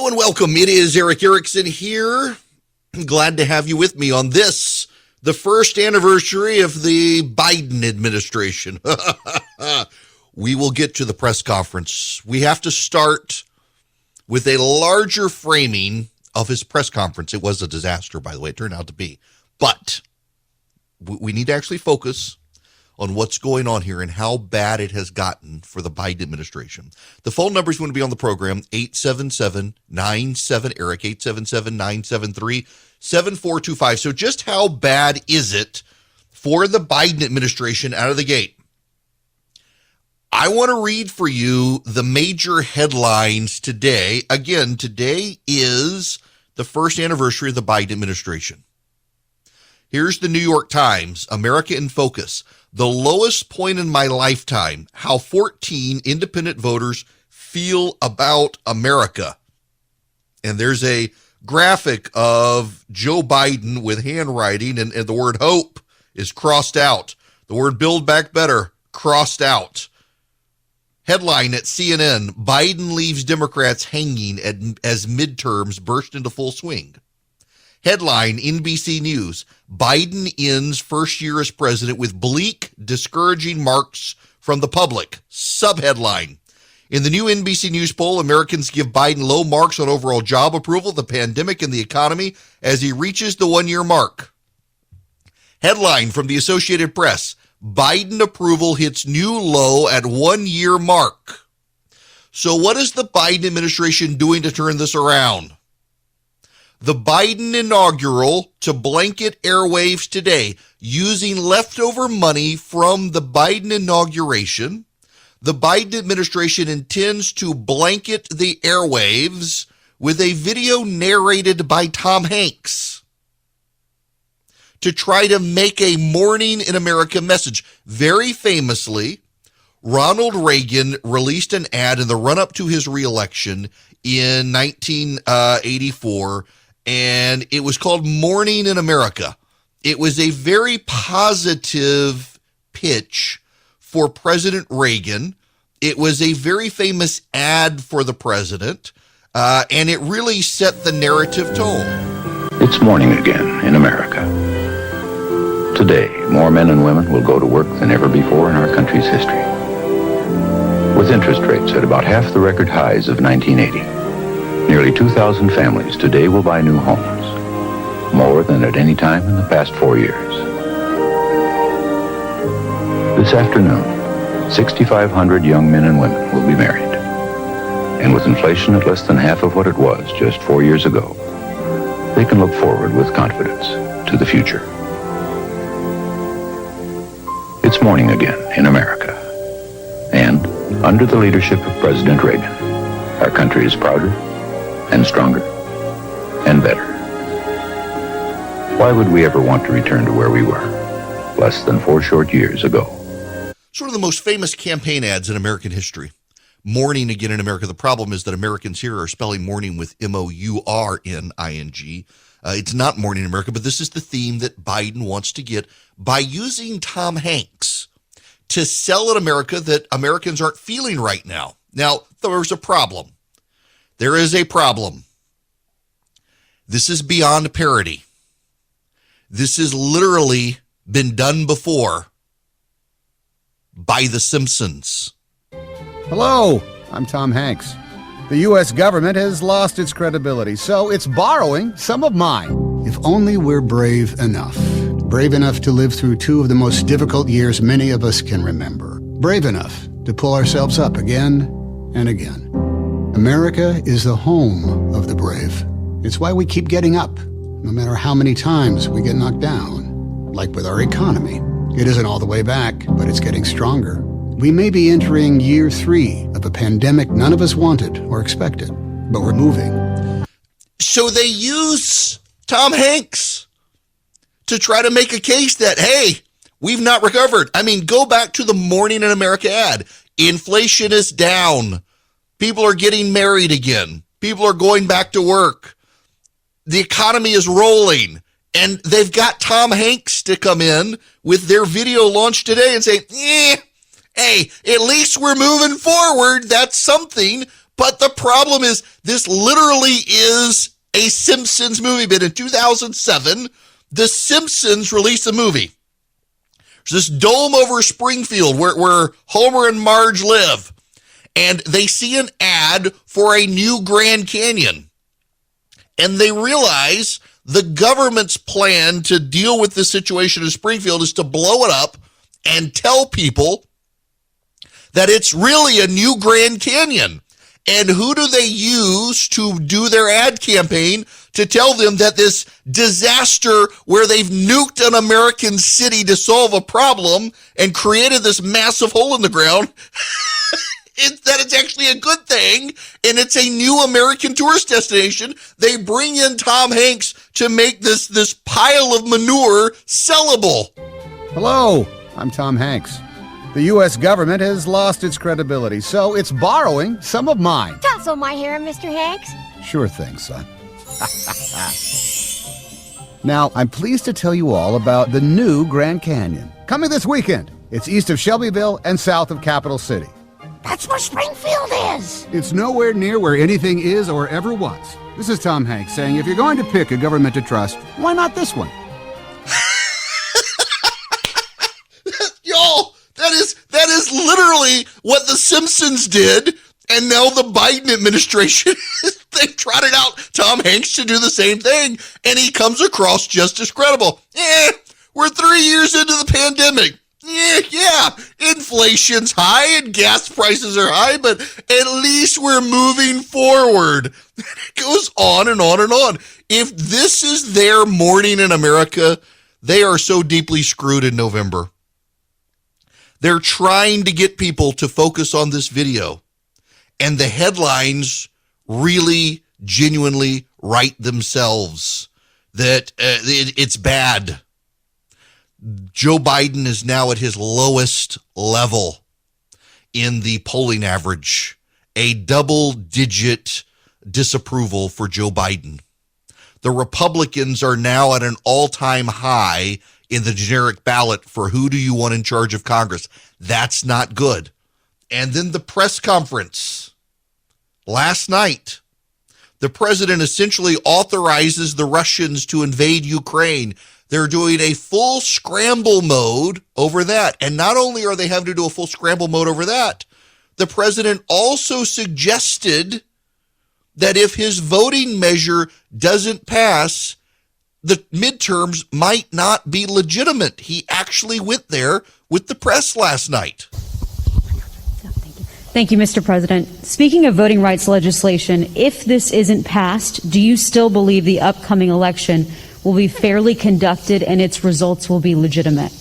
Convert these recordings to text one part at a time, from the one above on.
Hello and welcome. It is Eric Erickson here. I'm glad to have you with me on this, the first anniversary of the Biden administration. We will get to the press conference. We have to start with a larger framing of his press conference. It was a disaster, by the way, it turned out to be. But we need to actually focus on what's going on here and how bad it has gotten for the Biden administration. The phone numbers going to be on the program, 877-97-ERIC, 877-973-7425. So just how bad is it for the Biden administration out of the gate? I want to read for you the major headlines today. Again, today is the first anniversary of the Biden administration. Here's the New York Times, America in Focus. The lowest point in my lifetime, how 14 independent voters feel about America. And there's a graphic of Joe Biden with handwriting, and the word hope is crossed out. The word build back better, crossed out. Headline at CNN, Biden leaves Democrats hanging as midterms burst into full swing. Headline, NBC News, Biden ends first year as president with bleak, discouraging marks from the public. Subheadline, in the new NBC News poll, Americans give Biden low marks on overall job approval, the pandemic, and the economy as he reaches the one-year mark. Headline from the Associated Press, Biden approval hits new low at one-year mark. So what is the Biden administration doing to turn this around? The Biden inaugural to blanket airwaves today using leftover money from the Biden inauguration. The Biden administration intends to blanket the airwaves with a video narrated by Tom Hanks to try to make a Morning in America message. Very famously, Ronald Reagan released an ad in the run-up to his reelection in 1984, and it was called Morning in America. It was a very positive pitch for President Reagan. It was a very famous ad for the president, and it really set the narrative tone. It's morning again in America. Today, more men and women will go to work than ever before in our country's history. With interest rates at about half the record highs of 1980, nearly 2,000 families today will buy new homes, more than at any time in the past 4 years. This afternoon, 6,500 young men and women will be married. And with inflation at less than half of what it was just 4 years ago, they can look forward with confidence to the future. It's morning again in America. And under the leadership of President Reagan, our country is prouder and stronger and better. Why would we ever want to return to where we were less than 4 short years ago? Sort of the most famous campaign ads in American history. Morning again in America. The problem is that Americans here are spelling morning with M-O-U-R-N-I-N-G. It's not Morning in America, but this is the theme that Biden wants to get by using Tom Hanks to sell at America that Americans aren't feeling right now. Now, there's a problem. There is a problem. This is beyond parody. This has literally been done before by The Simpsons. Hello, I'm Tom Hanks. The U.S. government has lost its credibility, so it's borrowing some of mine. If only we're brave enough. Brave enough to live through 2 of the most difficult years many of us can remember. Brave enough to pull ourselves up again and again. America is the home of the brave. It's why we keep getting up, no matter how many times we get knocked down. Like with our economy. It isn't all the way back, but it's getting stronger. We may be entering year 3 of a pandemic none of us wanted or expected, but we're moving. So they use Tom Hanks to try to make a case that, hey, we've not recovered. I mean, go back to the Morning in America ad. Inflation is down. People are getting married again. People are going back to work. The economy is rolling. And they've got Tom Hanks to come in with their video launch today and say, hey, at least we're moving forward. That's something. But the problem is, this literally is a Simpsons movie. But in 2007, The Simpsons released a movie. There's this dome over Springfield where Homer and Marge live. And they see an ad for a new Grand Canyon. And they realize the government's plan to deal with this situation in Springfield is to blow it up and tell people that it's really a new Grand Canyon. And who do they use to do their ad campaign to tell them that this disaster where they've nuked an American city to solve a problem and created this massive hole in the ground, that it's actually a good thing, and it's a new American tourist destination. They bring in Tom Hanks to make this pile of manure sellable. Hello, I'm Tom Hanks. The U.S. government has lost its credibility, so it's borrowing some of mine. Tousle my hair, Mr. Hanks. Sure thing, son. Now, I'm pleased to tell you all about the new Grand Canyon. Coming this weekend. It's east of Shelbyville and south of Capital City. That's where Springfield is. It's nowhere near where anything is or ever was. This is Tom Hanks saying if you're going to pick a government to trust, why not this one? Y'all, that is literally what The Simpsons did, and now the Biden administration, they trotted out Tom Hanks to do the same thing, and he comes across just as credible. We're 3 years into the pandemic. Yeah, inflation's high and gas prices are high, but at least we're moving forward. It goes on and on and on. If this is their morning in America, they are so deeply screwed in November. They're trying to get people to focus on this video, and the headlines really genuinely write themselves that it's bad. Joe Biden is now at his lowest level in the polling average, a double-digit disapproval for Joe Biden. The Republicans are now at an all-time high in the generic ballot for who do you want in charge of Congress. That's not good. And then the press conference last night, the president essentially authorizes the Russians to invade Ukraine. They're doing a full scramble mode over that. And not only are they having to do a full scramble mode over that, the president also suggested that if his voting measure doesn't pass, the midterms might not be legitimate. He actually went there with the press last night. Thank you, Mr. President. Speaking of voting rights legislation, if this isn't passed, do you still believe the upcoming election will be fairly conducted and its results will be legitimate?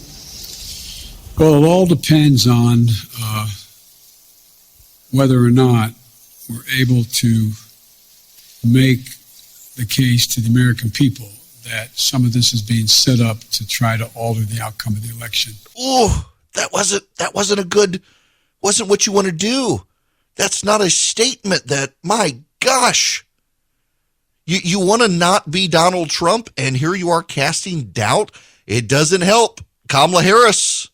Well, it all depends on whether or not we're able to make the case to the American people that some of this is being set up to try to alter the outcome of the election. Oh, that wasn't what you want to do. That's not a statement that, my gosh, you want to not be Donald Trump, and here you are casting doubt. It doesn't help. Kamala Harris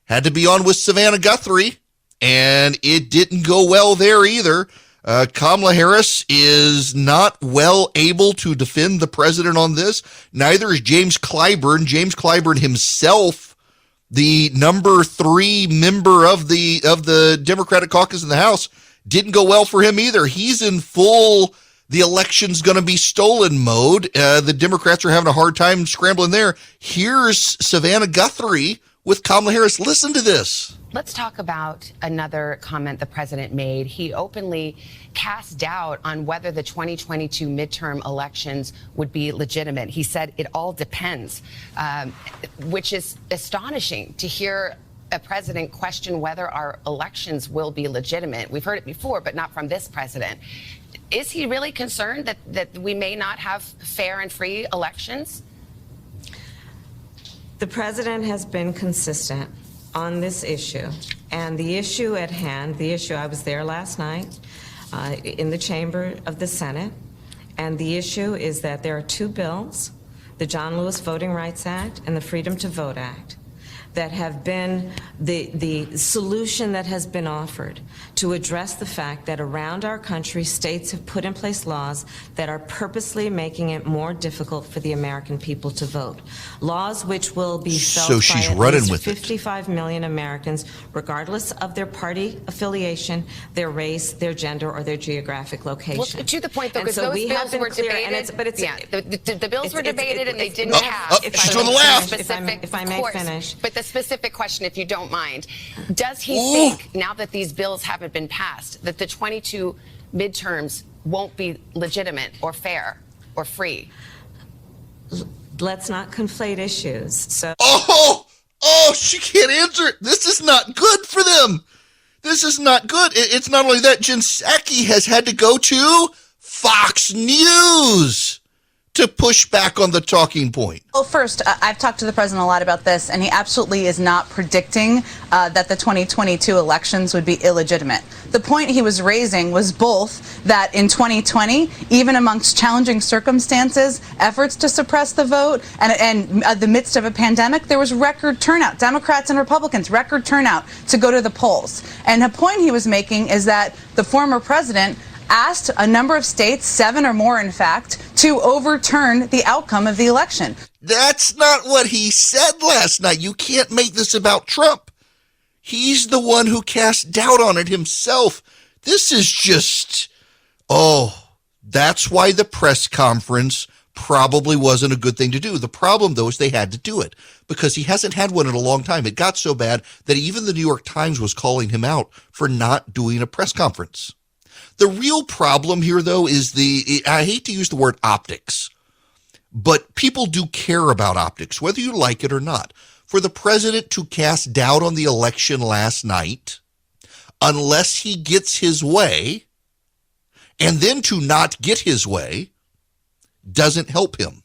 had to be on with Savannah Guthrie, and it didn't go well there either. Kamala Harris is not well able to defend the president on this. Neither is James Clyburn. James Clyburn himself, the number 3 member of the Democratic caucus in the House, didn't go well for him either. He's in full the election's going to be stolen mode. The Democrats are having a hard time scrambling there. Here's Savannah Guthrie with Kamala Harris. Listen to this. Let's talk about another comment the president made. He openly cast doubt on whether the 2022 midterm elections would be legitimate. He said it all depends, which is astonishing to hear a president question whether our elections will be legitimate. We've heard it before, but not from this president. Is he really concerned that we may not have fair and free elections? The president has been consistent on this issue, and the issue at hand, I was there last night in the chamber of the Senate, and the issue is that there are 2 bills, the John Lewis Voting Rights Act and the Freedom to Vote Act. that have been the solution that has been offered to address the fact that around our country, states have put in place laws that are purposely making it more difficult for the American people to vote. Laws which will be felt So she's by at running least with it. 55 million Americans, regardless of their party affiliation, their race, their gender, or their geographic location. Well, to the point, though, And because so those we have bills been were clear, debated. and The bills were debated and they didn't it's- pass. she's doing the laugh. If I may finish. But the specific question, if you don't mind, does he think, now that these bills haven't been passed, that the 22 midterms won't be legitimate or fair or free? Let's not conflate issues. So. She can't answer it. This is not good for them. This is not good. It's not only that, Jen Psaki has had to go to Fox News to push back on the talking point. Well, first, I've talked to the president a lot about this, and he absolutely is not predicting that the 2022 elections would be illegitimate. The point he was raising was both that in 2020, even amongst challenging circumstances, efforts to suppress the vote, and the midst of a pandemic, there was record turnout. Democrats and Republicans, record turnout to go to the polls. And the point he was making is that the former president asked a number of states, 7 or more in fact, to overturn the outcome of the election. That's not what he said last night. You can't make this about Trump. He's the one who cast doubt on it himself. This is just, that's why the press conference probably wasn't a good thing to do. The problem, though, is they had to do it because he hasn't had one in a long time. It got so bad that even the New York Times was calling him out for not doing a press conference. The real problem here, though, is I hate to use the word optics, but people do care about optics, whether you like it or not. For the president to cast doubt on the election last night, unless he gets his way, and then to not get his way, doesn't help him.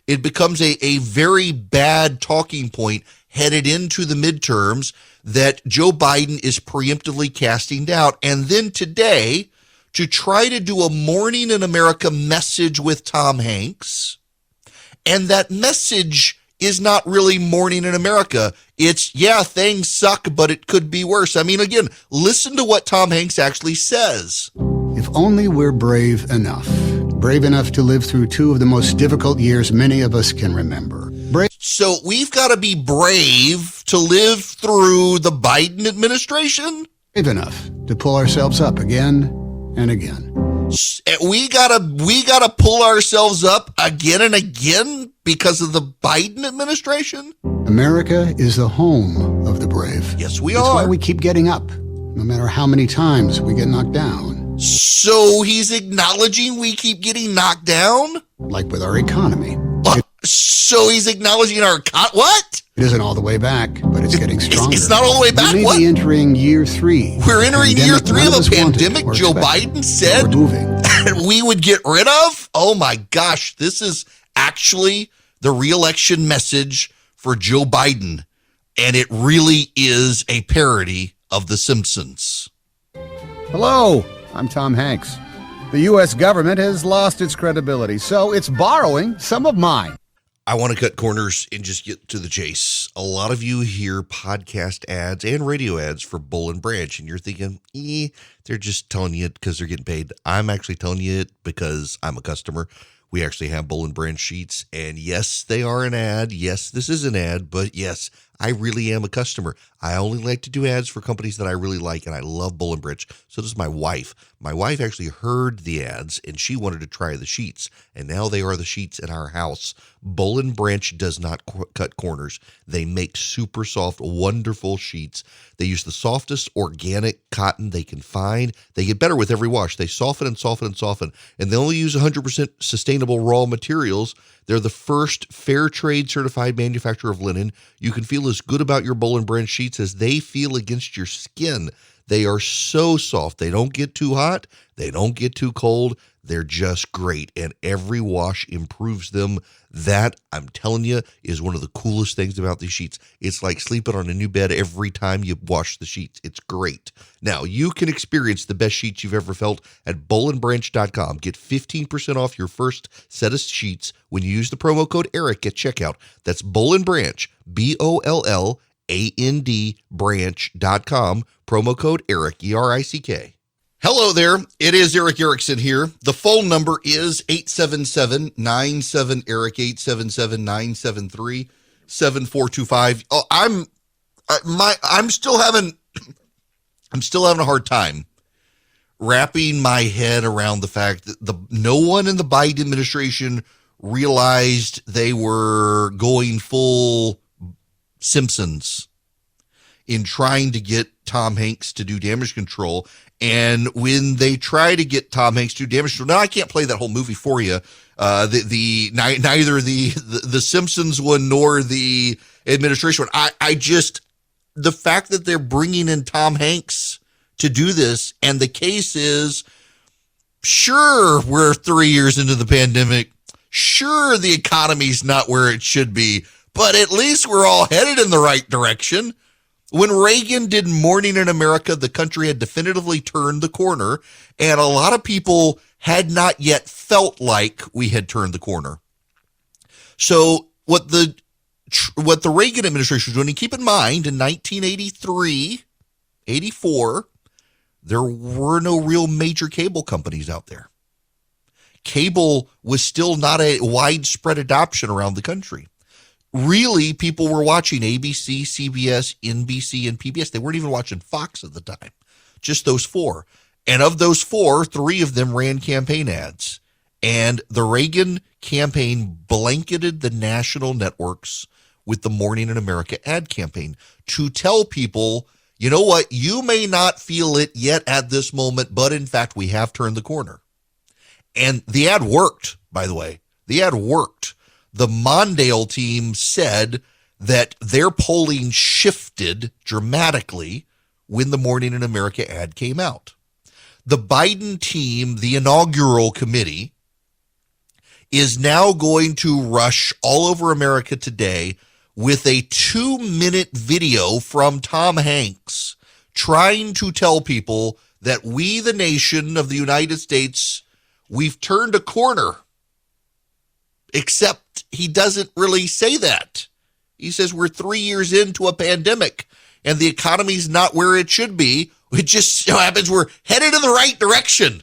It becomes a very bad talking point headed into the midterms that Joe Biden is preemptively casting doubt. And then today, to try to do a Morning in America message with Tom Hanks. And that message is not really Morning in America. It's, things suck, but it could be worse. I mean, again, listen to what Tom Hanks actually says. If only we're brave enough to live through two of the most difficult years many of us can remember. So we've got to be brave to live through the Biden administration? Brave enough to pull ourselves up again and again. We gotta pull ourselves up again and again because of the Biden administration? America is the home of the brave. Yes, we That's are. why we keep getting up, no matter how many times we get knocked down. So he's acknowledging we keep getting knocked down? Like with our economy. So he's acknowledging our what? It isn't all the way back, but it's getting stronger. It's not all the way back? We may What? be entering year 3. We're entering year 3 of a pandemic or Joe expected. Biden said we would get rid of? Oh my gosh, this is actually the re-election message for Joe Biden, and it really is a parody of The Simpsons. Hello, I'm Tom Hanks. The U.S. government has lost its credibility, so it's borrowing some of mine. I want to cut corners and just get to the chase. A lot of you hear podcast ads and radio ads for Bull and Branch, and you're thinking, they're just telling you it because they're getting paid. I'm actually telling you it because I'm a customer. We actually have Bull and Branch sheets, and yes, they are an ad. Yes, this is an ad, but yes, I really am a customer. I only like to do ads for companies that I really like, and I love Bull and Branch. So does my wife. My wife actually heard the ads, and she wanted to try the sheets, and now they are the sheets in our house. Bull and Branch does not cut corners. They make super soft, wonderful sheets. They use the softest organic cotton they can find. They get better with every wash. They soften and soften and soften, and they only use 100% sustainable raw materials. They're the first fair trade certified manufacturer of linen. You can feel as good about your Bull and Branch sheets as they feel against your skin. They are so soft. They don't get too hot. They don't get too cold. They're just great, and every wash improves them. That, I'm telling you, is one of the coolest things about these sheets. It's like sleeping on a new bed every time you wash the sheets. It's great. Now, you can experience the best sheets you've ever felt at bullandbranch.com. Get 15% off your first set of sheets when you use the promo code ERIC at checkout. That's Bull and Branch, BOLL andbranch.com, promo code Eric, E-R-I-C-K. Hello there. It is Eric Erickson here. The phone number is 877-97-ERIC, 877-973-7425. Oh, I'm still having a hard time wrapping my head around the fact that no one in the Biden administration realized they were going full Simpsons in trying to get Tom Hanks to do damage control. And when they try to get Tom Hanks to do damage control, now I can't play that whole movie for you. Neither the Simpsons one nor the administration one. The fact that they're bringing in Tom Hanks to do this, and the case is, sure, we're 3 years into the pandemic. Sure, the economy's not where it should be, but at least we're all headed in the right direction. When Reagan did Morning in America, the country had definitively turned the corner, and a lot of people had not yet felt like we had turned the corner. So what the Reagan administration was doing, and keep in mind, in 1983, 84, there were no real major cable companies out there. Cable was still not a widespread adoption around the country. Really, people were watching ABC, CBS, NBC, and PBS. They weren't even watching Fox at the time, just those four. And of those four, three of them ran campaign ads. And the Reagan campaign blanketed the national networks with the Morning in America ad campaign to tell people, you know what, you may not feel it yet at this moment, but in fact, we have turned the corner. And the ad worked, by the way. The ad worked. The Mondale team said that their polling shifted dramatically when the Morning in America ad came out. The Biden team, the inaugural committee, is now going to rush all over America today with a 2-minute video from Tom Hanks trying to tell people that we, the nation of the United States, we've turned a corner. Except he doesn't really say that. He says we're 3 years into a pandemic and the economy's not where it should be. It just so happens we're headed in the right direction.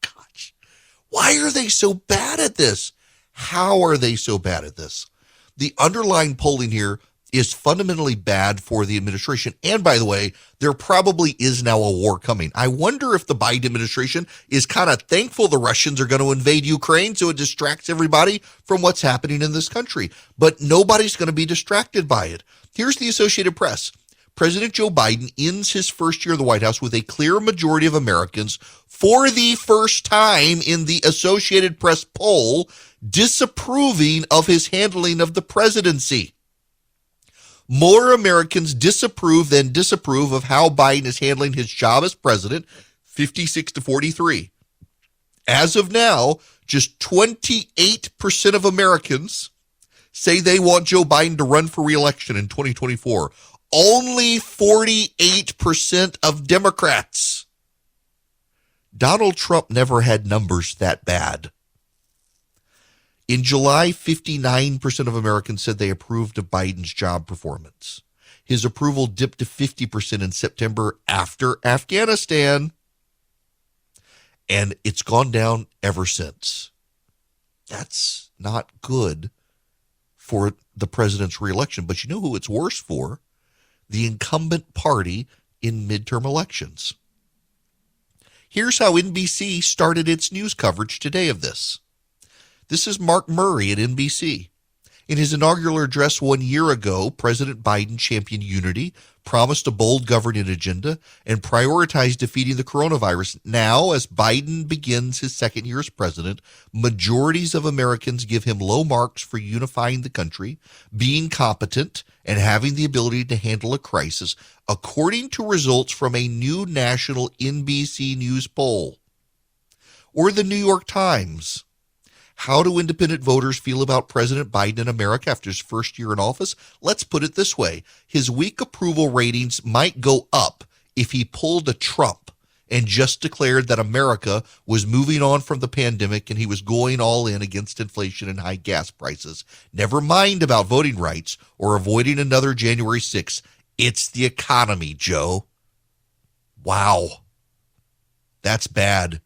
Gosh, why are they so bad at this? How are they so bad at this? The underlying polling here is fundamentally bad for the administration. And by the way, there probably is now a war coming. I wonder if the Biden administration is kind of thankful the Russians are going to invade Ukraine so it distracts everybody from what's happening in this country. But nobody's going to be distracted by it. Here's the Associated Press. President Joe Biden ends his first year of the White House with a clear majority of Americans for the first time in the Associated Press poll disapproving of his handling of the presidency. More Americans disapprove than disapprove of how Biden is handling his job as president, 56-43. As of now, just 28% of Americans say they want Joe Biden to run for re-election in 2024. Only 48% of Democrats. Donald Trump never had numbers that bad. In July, 59% of Americans said they approved of Biden's job performance. His approval dipped to 50% in September after Afghanistan, and it's gone down ever since. That's not good for the president's reelection, but you know who it's worse for? The incumbent party in midterm elections. Here's how NBC started its news coverage today of this. This is Mark Murray at NBC. In his inaugural address 1 year ago, President Biden championed unity, promised a bold governing agenda, and prioritized defeating the coronavirus. Now, as Biden begins his second year as president, majorities of Americans give him low marks for unifying the country, being competent, and having the ability to handle a crisis, according to results from a new national NBC News poll. Or the New York Times. How do independent voters feel about President Biden in America after his first year in office? Let's put it this way. His weak approval ratings might go up if he pulled a Trump and just declared that America was moving on from the pandemic and he was going all in against inflation and high gas prices. Never mind about voting rights or avoiding another January 6th. It's the economy, Joe. Wow. That's bad.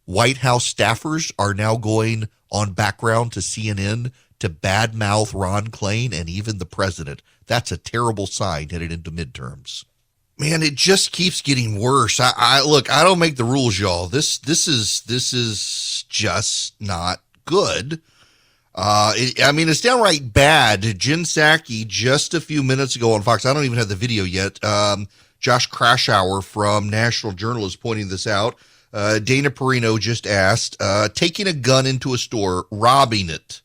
White House staffers are now going on background to CNN to badmouth Ron Klain and even the president. That's a terrible sign headed into midterms. Man, it just keeps getting worse. Look, I don't make the rules, y'all. This is just not good. It's downright bad. Jen Psaki just a few minutes ago on Fox. I don't even have the video yet. Josh Krashour from National Journal is pointing this out. Dana Perino just asked, taking a gun into a store, robbing it,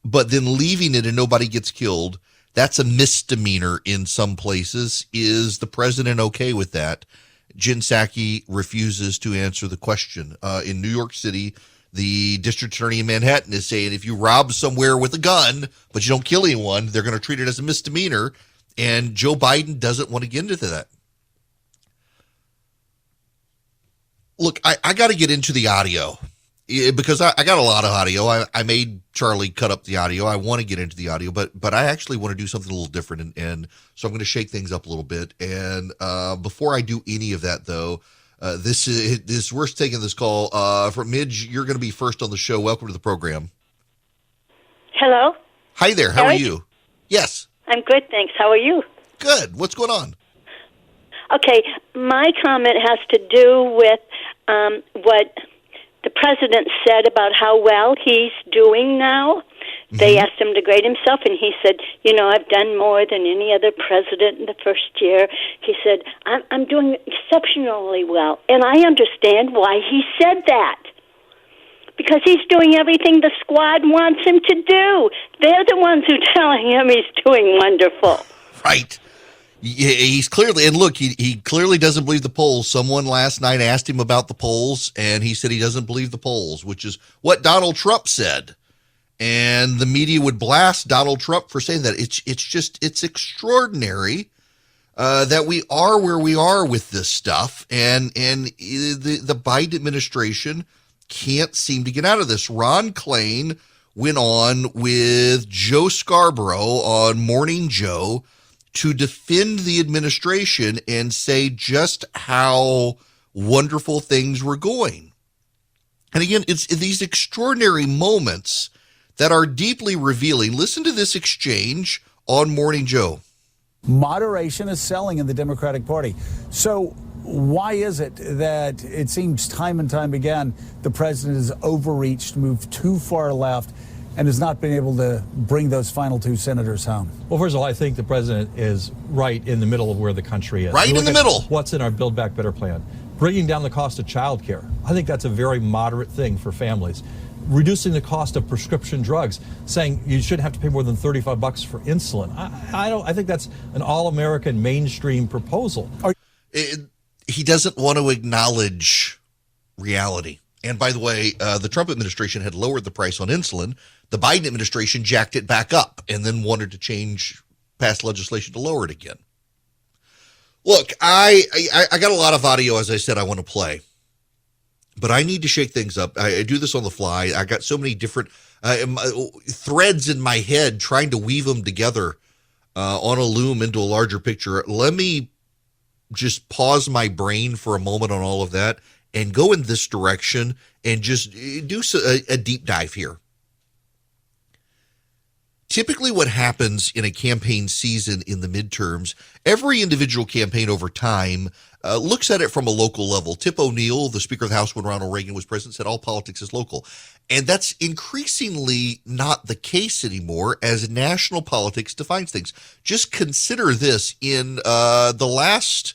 but then leaving it and nobody gets killed, that's a misdemeanor in some places. Is the president okay with that? Jen Psaki refuses to answer the question. In New York City, the district attorney in Manhattan is saying if you rob somewhere with a gun, but you don't kill anyone, they're going to treat it as a misdemeanor. And Joe Biden doesn't want to get into that. Look, I got to get into the audio because I got a lot of audio. I made Charlie cut up the audio. I want to get into the audio, but I actually want to do something a little different. And so I'm going to shake things up a little bit. And before I do any of that, though, we're taking this call from Midge. You're going to be first on the show. Welcome to the program. Hello. Hi there. How are you? Yes. I'm good, thanks. How are you? Good. What's going on? Okay, my comment has to do with what the president said about how well he's doing now. Mm-hmm. They asked him to grade himself, and he said, I've done more than any other president in the first year. He said, I'm doing exceptionally well, and I understand why he said that. Because he's doing everything the squad wants him to do. They're the ones who are telling him he's doing wonderful. Right. He's clearly, and look, he clearly doesn't believe the polls. Someone last night asked him about the polls, and he said he doesn't believe the polls, which is what Donald Trump said. And the media would blast Donald Trump for saying that. It's extraordinary that we are where we are with this stuff, and the Biden administration can't seem to get out of this. Ron Klain went on with Joe Scarborough on Morning Joe to defend the administration and say just how wonderful things were going. And again, it's these extraordinary moments that are deeply revealing. Listen to this exchange on Morning Joe. Moderation is selling in the Democratic Party. So why is it that it seems time and time again the president has overreached, moved too far left, and has not been able to bring those final two senators home? Well, first of all, I think the president is right in the middle of where the country is. Right in the middle. What's in our Build Back Better plan? Bringing down the cost of child care. I think that's a very moderate thing for families. Reducing the cost of prescription drugs, saying you shouldn't have to pay more than $35 for insulin. I think that's an all-American mainstream proposal. He doesn't want to acknowledge reality. And by the way, the Trump administration had lowered the price on insulin. The Biden administration jacked it back up and then wanted to pass legislation to lower it again. Look, I got a lot of audio, as I said, I want to play. But I need to shake things up. I do this on the fly. I got so many different threads in my head trying to weave them together on a loom into a larger picture. Let me just pause my brain for a moment on all of that and go in this direction and just do a deep dive here. Typically what happens in a campaign season in the midterms, every individual campaign over time looks at it from a local level. Tip O'Neill, the Speaker of the House when Ronald Reagan was president, said all politics is local. And that's increasingly not the case anymore as national politics defines things. Just consider this. In the last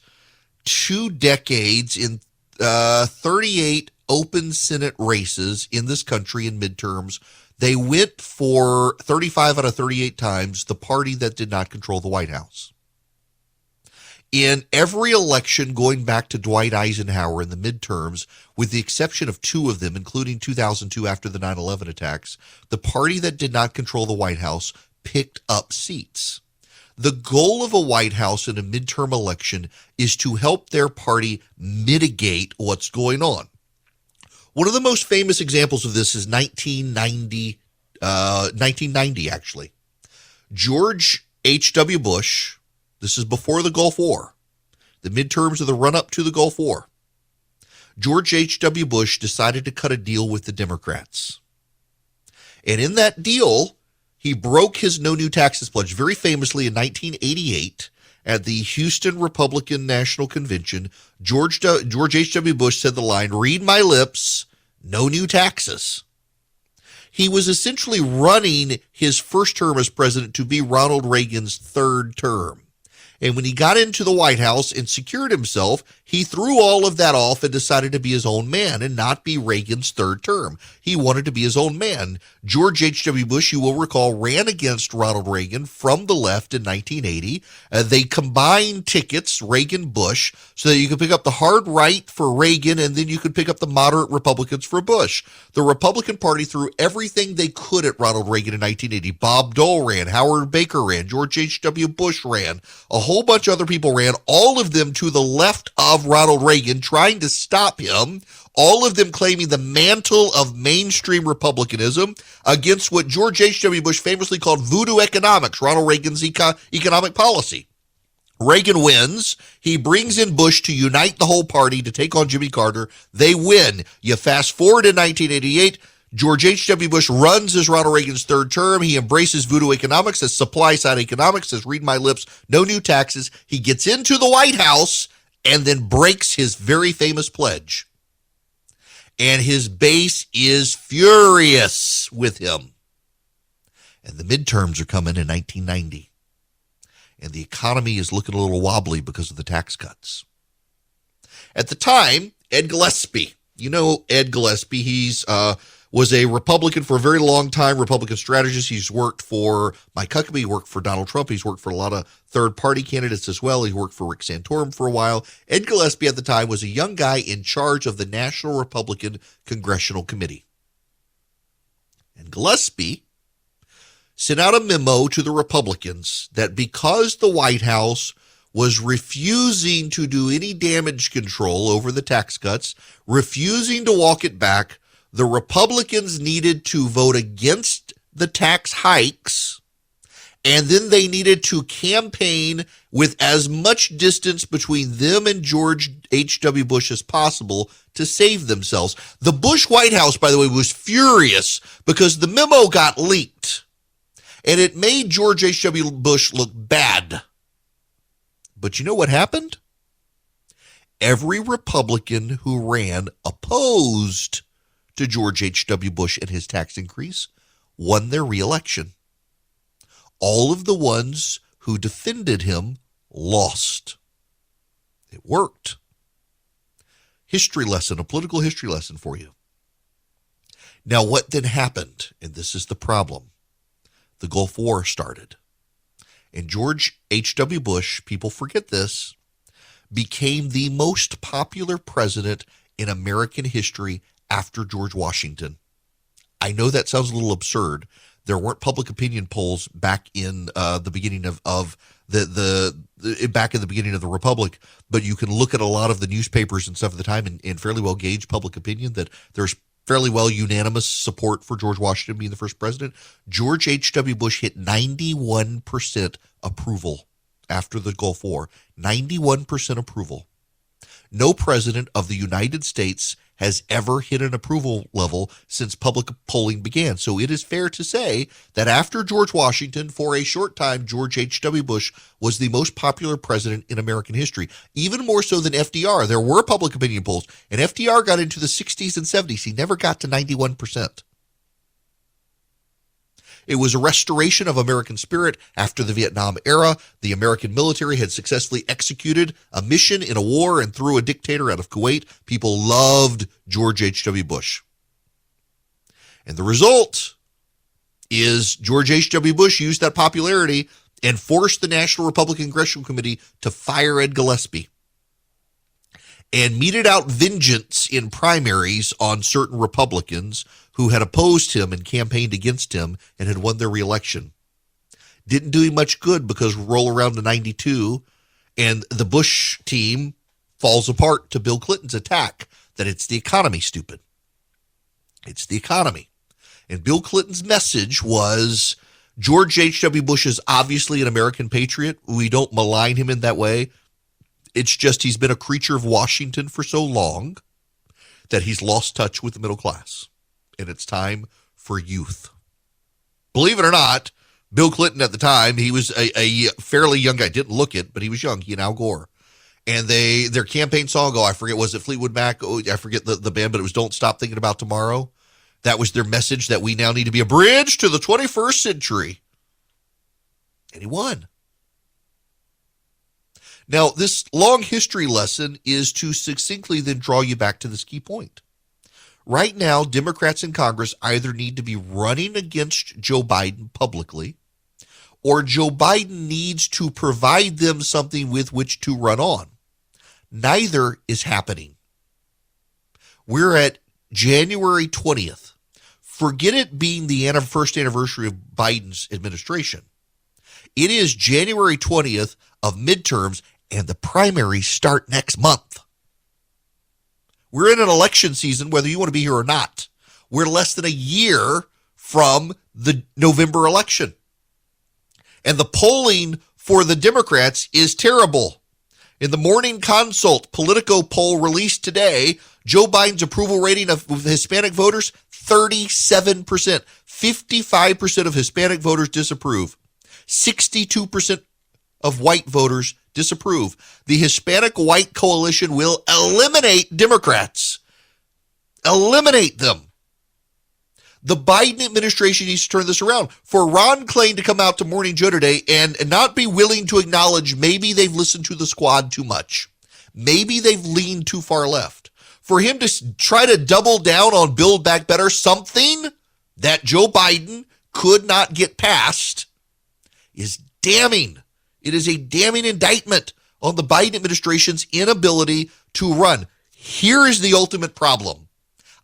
2 decades, in 38 open Senate races in this country in midterms, they went for 35 out of 38 times the party that did not control the White House. In every election going back to Dwight Eisenhower in the midterms, with the exception of 2 of them, including 2002 after the 9/11 attacks, the party that did not control the White House picked up seats. The goal of a White House in a midterm election is to help their party mitigate what's going on. One of the most famous examples of this is 1990 actually. George H.W. Bush, this is before the Gulf War, the midterms of the run-up to the Gulf War. George H.W. Bush decided to cut a deal with the Democrats. And in that deal, he broke his no new taxes pledge very famously in 1988 at the Houston Republican National Convention. George H.W. Bush said the line, "Read my lips, no new taxes." He was essentially running his first term as president to be Ronald Reagan's third term. And when he got into the White House and secured himself, he threw all of that off and decided to be his own man and not be Reagan's third term. He wanted to be his own man. George H.W. Bush, you will recall, ran against Ronald Reagan from the left in 1980. They combined tickets, Reagan-Bush, so that you could pick up the hard right for Reagan and then you could pick up the moderate Republicans for Bush. The Republican Party threw everything they could at Ronald Reagan in 1980. Bob Dole ran, Howard Baker ran, George H.W. Bush ran, a whole bunch of other people ran, all of them to the left of Ronald Reagan, trying to stop him, all of them claiming the mantle of mainstream republicanism against what George H.W. Bush famously called voodoo economics, Ronald Reagan's economic policy. Reagan wins. He brings in Bush to unite the whole party to take on Jimmy Carter. They win. You fast forward in 1988, George H.W. Bush runs as Ronald Reagan's third term. He embraces voodoo economics as supply-side economics, as read my lips, no new taxes. He gets into the White House and then breaks his very famous pledge. And his base is furious with him. And the midterms are coming in 1990. And the economy is looking a little wobbly because of the tax cuts. At the time, Ed Gillespie, you know Ed Gillespie, he's was a Republican for a very long time, Republican strategist. He's worked for Mike Huckabee, he worked for Donald Trump, he's worked for a lot of third-party candidates as well. He worked for Rick Santorum for a while. Ed Gillespie at the time was a young guy in charge of the National Republican Congressional Committee. And Gillespie sent out a memo to the Republicans that because the White House was refusing to do any damage control over the tax cuts, refusing to walk it back, the Republicans needed to vote against the tax hikes, and then they needed to campaign with as much distance between them and George H.W. Bush as possible to save themselves. The Bush White House, by the way, was furious because the memo got leaked, and it made George H.W. Bush look bad. But you know what happened? Every Republican who ran opposed to George H.W. Bush and his tax increase won their reelection. All of the ones who defended him lost. It worked. History lesson, a political history lesson for you. Now, what then happened? And this is the problem. The Gulf War started. And George H.W. Bush, people forget this, became the most popular president in American history after George Washington. I know that sounds a little absurd. There weren't public opinion polls back in the beginning of the beginning of the Republic, but you can look at a lot of the newspapers and stuff at the time and fairly well gauge public opinion that there's fairly well unanimous support for George Washington being the first president. George H.W. Bush hit 91% approval after the Gulf War. 91% approval. No president of the United States has ever hit an approval level since public polling began. So it is fair to say that after George Washington, for a short time, George H.W. Bush was the most popular president in American history, even more so than FDR. There were public opinion polls, and FDR got into the 60s and 70s. He never got to 91%. It was a restoration of American spirit after the Vietnam era. The American military had successfully executed a mission in a war and threw a dictator out of Kuwait. People loved George H.W. Bush. And the result is George H.W. Bush used that popularity and forced the National Republican Congressional Committee to fire Ed Gillespie and meted out vengeance in primaries on certain Republicans who had opposed him and campaigned against him and had won their reelection. didn't do him much good because roll around to 92 and the Bush team falls apart to Bill Clinton's attack that it's the economy, stupid. It's the economy. And Bill Clinton's message was, George H.W. Bush is obviously an American patriot. We don't malign him in that way. It's just he's been a creature of Washington for so long that he's lost touch with the middle class. And it's time for youth. Believe it or not, Bill Clinton at the time, he was a fairly young guy. Didn't look it, but he was young. He and Al Gore. And their campaign song, I forget, was it Fleetwood Mac? I forget the band, but it was Don't Stop Thinking About Tomorrow. That was their message, that we now need to be a bridge to the 21st century. And he won. Now, this long history lesson is to succinctly then draw you back to this key point. Right now, Democrats in Congress either need to be running against Joe Biden publicly, or Joe Biden needs to provide them something with which to run on. Neither is happening. We're at January 20th. Forget it being the first anniversary of Biden's administration. It is January 20th of midterms, and the primaries start next month. We're in an election season, whether you want to be here or not. We're less than a year from the November election. And the polling for the Democrats is terrible. In the Morning Consult Politico poll released today, Joe Biden's approval rating of Hispanic voters, 37%. 55% of Hispanic voters disapprove. 62% of white voters disapprove. The Hispanic white coalition will eliminate Democrats. Eliminate them. The Biden administration needs to turn this around. For Ron Klain to come out to Morning Joe today and not be willing to acknowledge maybe they've listened to the squad too much. Maybe they've leaned too far left. For him to try to double down on Build Back Better, something that Joe Biden could not get past, is damning. It is a damning indictment on the Biden administration's inability to run. Here is the ultimate problem.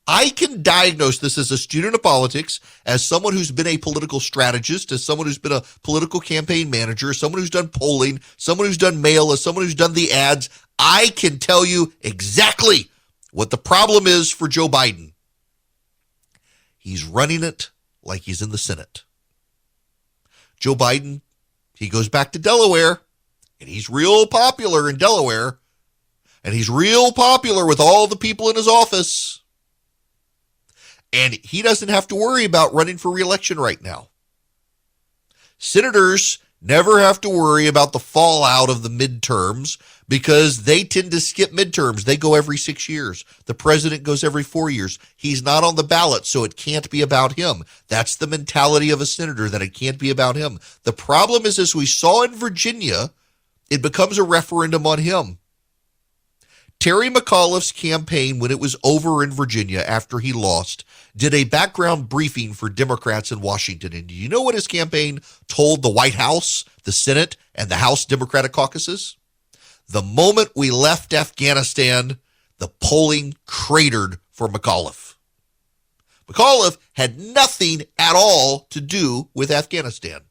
I can diagnose this as a student of politics, as someone who's been a political strategist, as someone who's been a political campaign manager, someone who's done polling, someone who's done mail, as someone who's done the ads. I can tell you exactly what the problem is for Joe Biden. He's running it like he's in the Senate. Joe Biden, he goes back to Delaware, and he's real popular in Delaware, and he's real popular with all the people in his office. And he doesn't have to worry about running for re-election right now. Senators never have to worry about the fallout of the midterms because they tend to skip midterms. They go every 6 years. The president goes every 4 years. He's not on the ballot, so it can't be about him. That's the mentality of a senator, that it can't be about him. The problem is, as we saw in Virginia, it becomes a referendum on him. Terry McAuliffe's campaign, when it was over in Virginia after he lost, did a background briefing for Democrats in Washington. And do you know what his campaign told the White House, the Senate, and the House Democratic caucuses? The moment we left Afghanistan, the polling cratered for McAuliffe. McAuliffe had nothing at all to do with Afghanistan.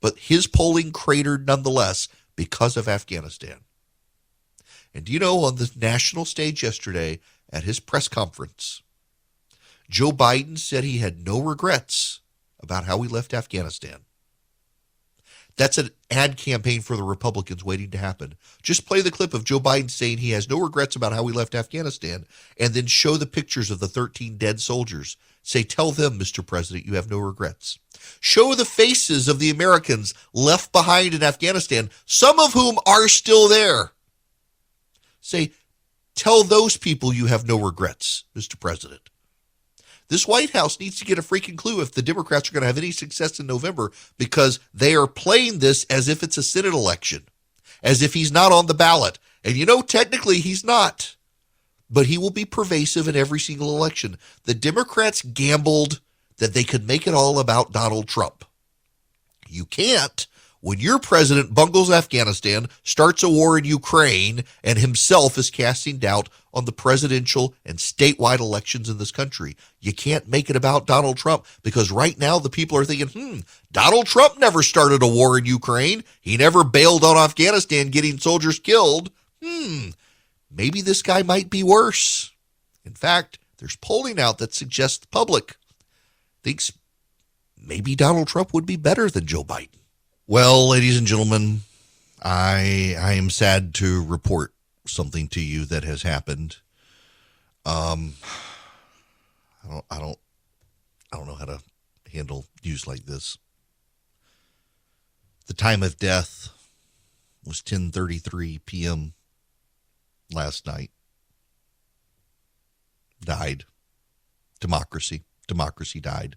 But his polling cratered nonetheless because of Afghanistan. And do you know, on the national stage yesterday at his press conference, Joe Biden said he had no regrets about how he left Afghanistan. That's an ad campaign for the Republicans waiting to happen. Just play the clip of Joe Biden saying he has no regrets about how he left Afghanistan, and then show the pictures of the 13 dead soldiers. Say, tell them, Mr. President, you have no regrets. Show the faces of the Americans left behind in Afghanistan, some of whom are still there. Say, tell those people you have no regrets, Mr. President. This White House needs to get a freaking clue if the Democrats are going to have any success in November, because they are playing this as if it's a Senate election, as if he's not on the ballot. And you know, technically he's not, but he will be pervasive in every single election. The Democrats gambled that they could make it all about Donald Trump. You can't when your president bungles Afghanistan, starts a war in Ukraine, and himself is casting doubt on the presidential and statewide elections in this country. You can't make it about Donald Trump, because right now the people are thinking, Donald Trump never started a war in Ukraine. He never bailed on Afghanistan getting soldiers killed. Maybe this guy might be worse. In fact, there's polling out that suggests the public thinks maybe Donald Trump would be better than Joe Biden. Well, ladies and gentlemen, I am sad to report something to you that has happened. I don't know how to handle news like this. The time of death was 10:33 p.m. last night. Died. Democracy died.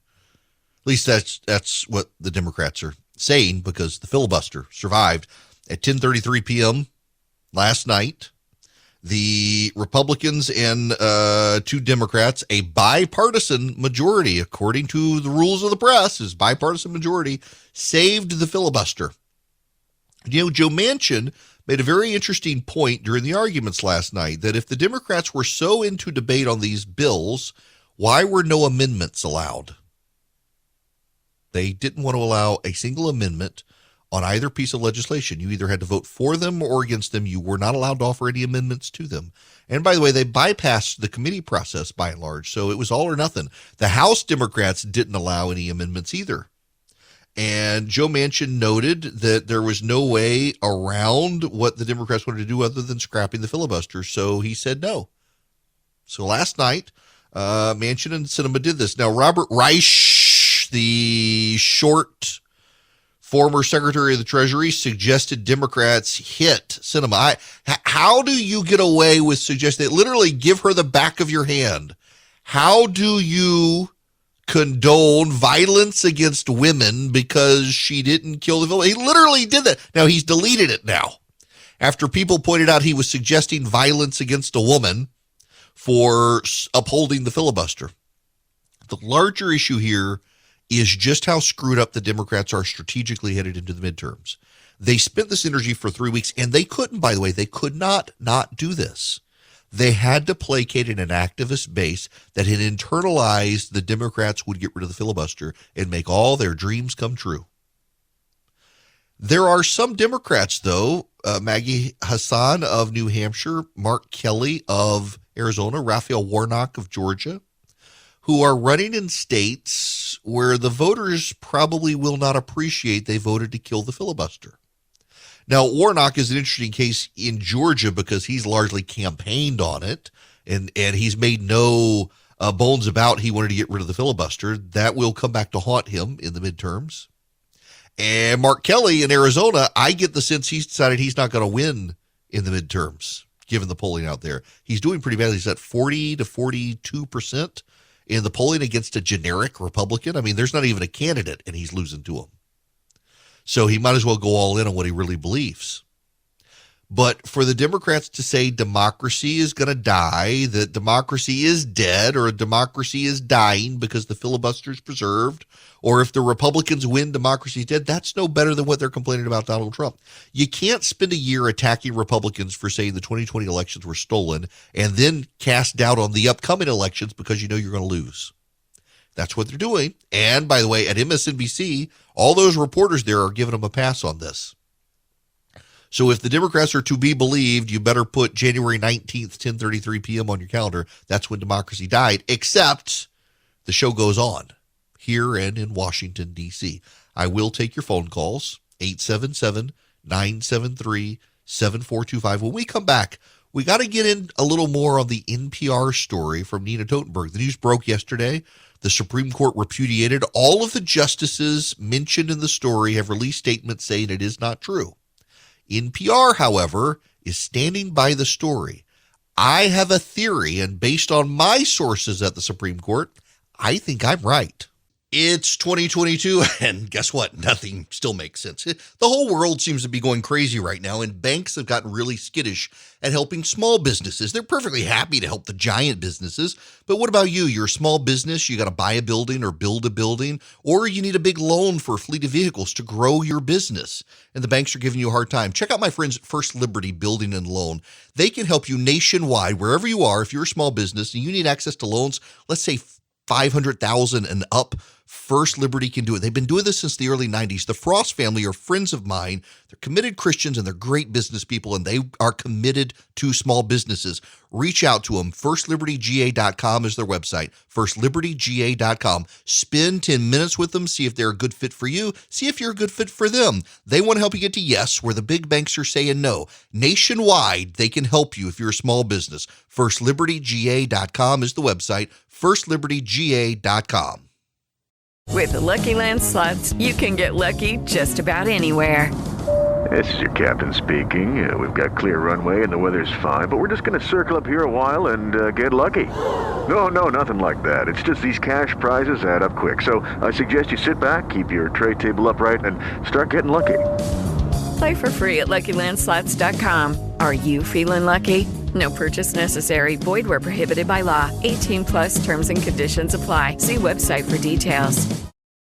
At least that's what the Democrats are saying, because the filibuster survived at 10:33 p.m. last night. The Republicans and 2 Democrats, a bipartisan majority, according to the rules of the press, is bipartisan majority, saved the filibuster. You know, Joe Manchin made a very interesting point during the arguments last night, that if the Democrats were so into debate on these bills, why were no amendments allowed? They didn't want to allow a single amendment on either piece of legislation. You either had to vote for them or against them. You were not allowed to offer any amendments to them. And by the way, they bypassed the committee process by and large, so it was all or nothing. The House Democrats didn't allow any amendments either. And Joe Manchin noted that there was no way around what the Democrats wanted to do other than scrapping the filibuster, so he said no. So last night, Manchin and Sinema did this. Now, Robert Reich, the short former Secretary of the Treasury, suggested Democrats hit Sinema. How do you get away with suggesting, literally give her the back of your hand? How do you condone violence against women because she didn't kill the villain? He literally did that. Now, he's deleted it now, after people pointed out he was suggesting violence against a woman for upholding the filibuster. The larger issue here is just how screwed up the Democrats are strategically headed into the midterms. They spent this energy for 3 weeks, and they couldn't, by the way, they could not do this. They had to placate an activist base that had internalized the Democrats would get rid of the filibuster and make all their dreams come true. There are some Democrats, though, Maggie Hassan of New Hampshire, Mark Kelly of Arizona, Raphael Warnock of Georgia, who are running in states where the voters probably will not appreciate they voted to kill the filibuster. Now, Warnock is an interesting case in Georgia because he's largely campaigned on it, and he's made no bones about he wanted to get rid of the filibuster. That will come back to haunt him in the midterms. And Mark Kelly in Arizona, I get the sense he's decided he's not going to win in the midterms, given the polling out there. He's doing pretty badly. He's at 40 to 42% in the polling against a generic Republican. I mean, there's not even a candidate, and he's losing to him. So he might as well go all in on what he really believes. But for the Democrats to say democracy is going to die, that democracy is dead, or democracy is dying because the filibuster is preserved, or if the Republicans win, democracy is dead, that's no better than what they're complaining about Donald Trump. You can't spend a year attacking Republicans for saying the 2020 elections were stolen and then cast doubt on the upcoming elections because you know you're going to lose. That's what they're doing. And by the way, at MSNBC, all those reporters there are giving them a pass on this. So if the Democrats are to be believed, you better put January 19th, 10:33 p.m. on your calendar. That's when democracy died, except the show goes on here and in Washington, D.C. I will take your phone calls, 877-973-7425. When we come back, we got to get in a little more on the NPR story from Nina Totenberg. The news broke yesterday. The Supreme Court repudiated. All of the justices mentioned in the story have released statements saying it is not true. NPR, however, is standing by the story. I have a theory, and based on my sources at the Supreme Court, I think I'm right. It's 2022, and guess what? Nothing still makes sense. The whole world seems to be going crazy right now, and banks have gotten really skittish at helping small businesses. They're perfectly happy to help the giant businesses, but what about you? You're a small business, you got to buy a building or build a building, or you need a big loan for a fleet of vehicles to grow your business, and the banks are giving you a hard time. Check out my friends at First Liberty Building and Loan. They can help you nationwide, wherever you are. If you're a small business and you need access to loans, let's say $500,000 and up, First Liberty can do it. They've been doing this since the early 90s. The Frost family are friends of mine. They're committed Christians and they're great business people, and they are committed to small businesses. Reach out to them. FirstLibertyGA.com is their website. FirstLibertyGA.com. Spend 10 minutes with them. See if they're a good fit for you. See if you're a good fit for them. They want to help you get to yes, where the big banks are saying no. Nationwide, they can help you if you're a small business. FirstLibertyGA.com is the website. FirstLibertyGA.com. With the Lucky Land Slots, you can get lucky just about anywhere. This is your captain speaking. We've got clear runway and the weather's fine, but we're just going to circle up here a while and get lucky. No, nothing like that. It's just these cash prizes add up quick. So I suggest you sit back, keep your tray table upright, and start getting lucky. Play for free at LuckyLandSlots.com. Are you feeling lucky? No purchase necessary. Void where prohibited by law. 18+ terms and conditions apply. See website for details.